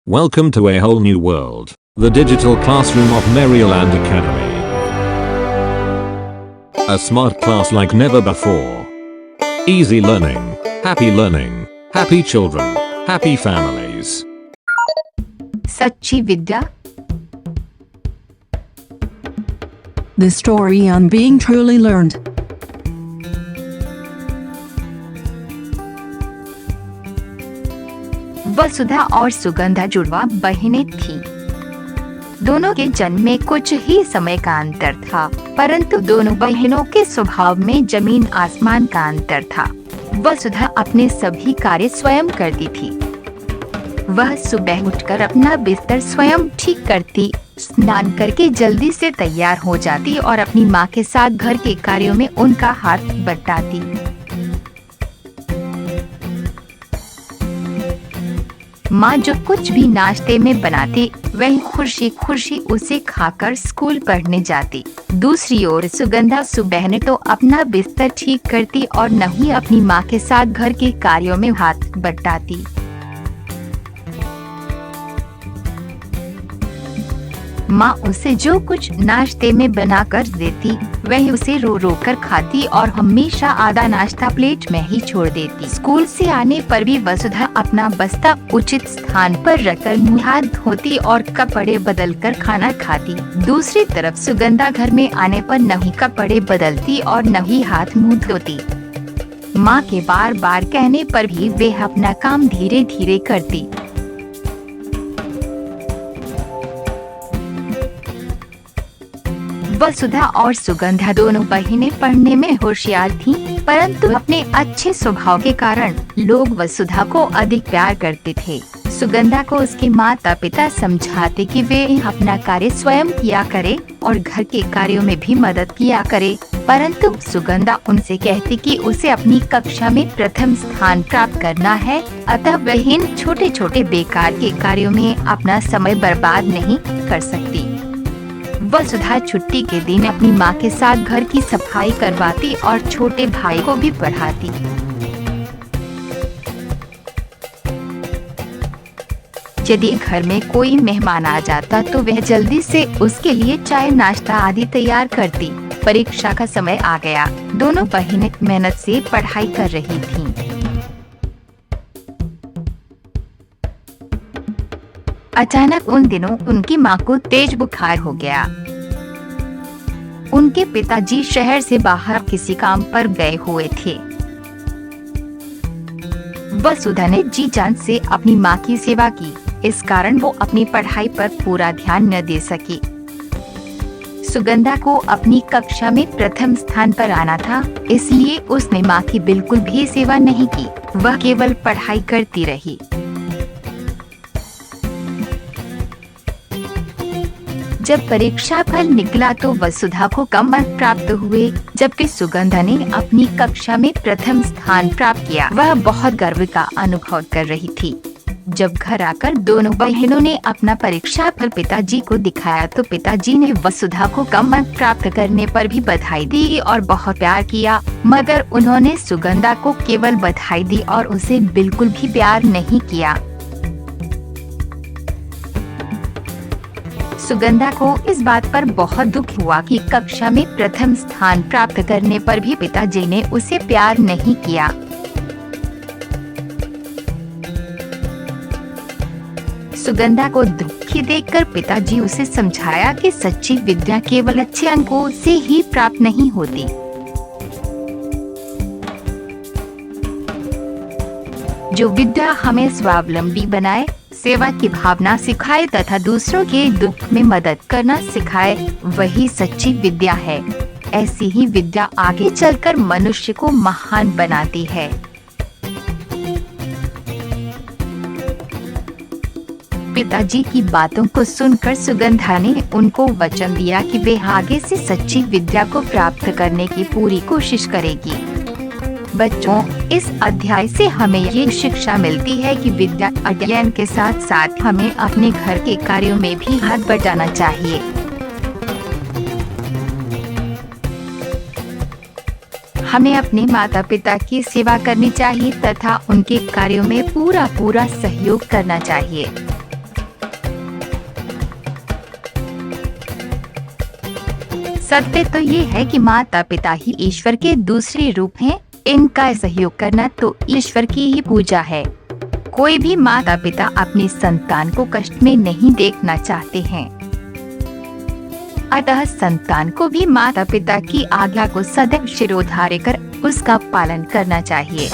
Welcome to a whole new world, the digital classroom of Maryland Academy. A smart class like never before. Easy learning, happy children, happy families. सच्ची विद्या. The story on being truly learned. वसुधा और सुगंधा जुड़वा बहनें थीं। दोनों के जन्म में कुछ ही समय का अंतर था, परंतु दोनों बहनों के स्वभाव में जमीन आसमान का अंतर था। वसुधा अपने सभी कार्य स्वयं करती थी। वह सुबह उठकर अपना बिस्तर स्वयं ठीक करती, स्नान करके जल्दी से तैयार हो जाती और अपनी माँ के साथ घर के कार्यों में उनका हाथ बटाती। माँ जो कुछ भी नाश्ते में बनाती, वह खुशी खुशी उसे खाकर स्कूल पढ़ने जाती। दूसरी ओर सुगंधा सुबह ने तो अपना बिस्तर ठीक करती और न ही अपनी माँ के साथ घर के कार्यों में हाथ बटाती। माँ उसे जो कुछ नाश्ते में बना कर देती, वह उसे रो रो कर खाती और हमेशा आधा नाश्ता प्लेट में ही छोड़ देती। स्कूल से आने पर भी वसुधा अपना बस्ता उचित स्थान पर रखकर मुँह हाथ धोती और कपड़े बदल कर खाना खाती। दूसरी तरफ सुगंधा घर में आने पर न ही कपड़े बदलती और न ही हाथ मुँह धोती। माँ के बार बार कहने पर भी वे अपना काम धीरे धीरे करती। वसुधा और सुगंधा दोनों बहनें पढ़ने में होशियार थीं, परंतु अपने अच्छे स्वभाव के कारण लोग वसुधा को अधिक प्यार करते थे। सुगंधा को उसके माता पिता समझाते कि वे अपना कार्य स्वयं किया करे और घर के कार्यों में भी मदद किया करे, परंतु सुगंधा उनसे कहती कि उसे अपनी कक्षा में प्रथम स्थान प्राप्त करना है, अतः वह इन छोटे छोटे बेकार के कार्यों में अपना समय बर्बाद नहीं कर सकती। वसुधा छुट्टी के दिन अपनी माँ के साथ घर की सफाई करवाती और छोटे भाई को भी पढ़ाती। यदि घर में कोई मेहमान आ जाता तो वह जल्दी से उसके लिए चाय नाश्ता आदि तैयार करती। परीक्षा का समय आ गया। दोनों बहनें मेहनत से पढ़ाई कर रही थीं। अचानक उन दिनों उनकी माँ को तेज बुखार हो गया। उनके पिताजी शहर से बाहर किसी काम पर गए हुए थे। वसुधा ने जी जान से अपनी माँ की सेवा की, इस कारण वो अपनी पढ़ाई पर पूरा ध्यान न दे सकी। सुगंधा को अपनी कक्षा में प्रथम स्थान पर आना था, इसलिए उसने माँ की बिल्कुल भी सेवा नहीं की, वह केवल पढ़ाई करती रही। जब परीक्षा फल निकला तो वसुधा को कम अंक प्राप्त हुए, जबकि सुगंधा ने अपनी कक्षा में प्रथम स्थान प्राप्त किया। वह बहुत गर्व का अनुभव कर रही थी। जब घर आकर दोनों बहनों ने अपना परीक्षा फल पिताजी को दिखाया तो पिताजी ने वसुधा को कम अंक प्राप्त करने पर भी बधाई दी और बहुत प्यार किया, मगर उन्होंने सुगंधा को केवल बधाई दी और उसे बिल्कुल भी प्यार नहीं किया। सुगंधा को इस बात पर बहुत दुख हुआ कि कक्षा में प्रथम स्थान प्राप्त करने पर भी पिताजी ने उसे प्यार नहीं किया। सुगंधा को दुखी देखकर पिताजी उसे समझाया कि सच्ची विद्या केवल अच्छे अंकों से ही प्राप्त नहीं होती। जो विद्या हमें स्वावलंबी बनाए, सेवा की भावना सिखाए तथा दूसरों के दुख में मदद करना सिखाए, वही सच्ची विद्या है। ऐसी ही विद्या आगे चलकर मनुष्य को महान बनाती है। पिताजी की बातों को सुनकर सुगंधा ने उनको वचन दिया कि वे आगे से सच्ची विद्या को प्राप्त करने की पूरी कोशिश करेगी। बच्चों, इस अध्याय से हमें ये शिक्षा मिलती है कि विद्या अध्ययन के साथ साथ हमें अपने घर के कार्यों में भी हाथ बटाना चाहिए। हमें अपने माता पिता की सेवा करनी चाहिए तथा उनके कार्यों में पूरा सहयोग करना चाहिए। सत्य तो ये है कि माता पिता ही ईश्वर के दूसरे रूप हैं। इनका सहयोग करना तो ईश्वर की ही पूजा है। कोई भी माता पिता अपनी संतान को कष्ट में नहीं देखना चाहते हैं। अतः संतान को भी माता पिता की आज्ञा को सदैव शिरोधार्य कर उसका पालन करना चाहिए।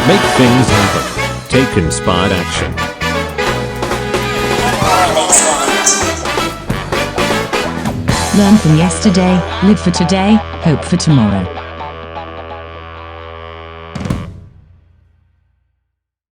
Make things happen. Take inspired action. Learn from yesterday, live for today, hope for tomorrow.